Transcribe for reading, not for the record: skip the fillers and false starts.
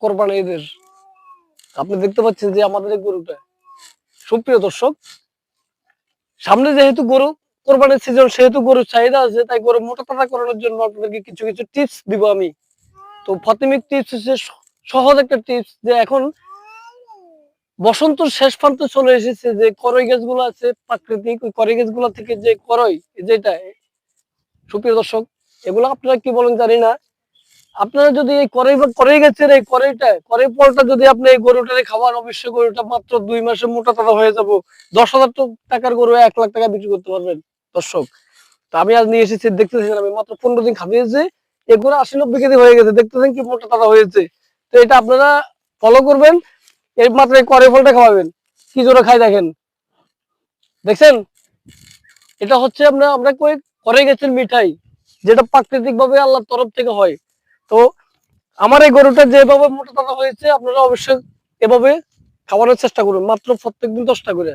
কোরবানি ঈদের আপনি দেখতে পাচ্ছেন যে আমাদের এই গরুটা। সুপ্রিয় দর্শক, সামনে যেহেতু গরু কোরবানির সিজন, সেহেতু গরুর চাহিদা আছে, তাই গরু মোটা তাজা করানোর জন্য আপনাদেরকে কিছু কিছু টিপস দিব আমি। তো প্রাথমিক টিপস হচ্ছে সহজ একটা টিপস, যে এখন বসন্ত শেষ প্রান্তে চলে এসেছে, যে করই গাছগুলো আছে প্রাকৃতিক, ওই করই গাছগুলো থেকে যে করই, যেটা সুপ্রিয় দর্শক, এগুলো আপনারা কি বলেন জানি না, আপনারা যদি এই করই গাছের এই করই ফলটা যদি আপনি এই গরুটারে খাওয়ান, অবশ্যই গরুটা মাত্র 2 মাসে মোটা তাজা হয়ে যাবো। 10,000 টাকার গরু 1 লাখ টাকা বিক্রি করতে পারবেন দর্শক। তো আমি আজ নিয়ে এসেছি, দেখতেছেন আমি মাত্র 15 দিন খাবিয়েছি, এগুলো 80-90 কেজি হয়ে গেছে, দেখতেছেন কি মোটা তাজা হয়েছে। তো এটা আপনারা ফলো করবেন, এই মাত্র এই করই ফলটা খাওয়াবেন, কি জোরে খাই দেখেন, দেখছেন? এটা হচ্ছে আমরা করই গাছের মিঠাই, যেটা প্রাকৃতিক ভাবে আল্লাহর তরফ থেকে হয়। তো আমার এই গরুটা যেভাবে মোটা তাজা হয়েছে, আপনারা অবশ্যই এভাবে খাওয়ানোর চেষ্টা করুন, মাত্র প্রত্যেকদিন 10টা করে।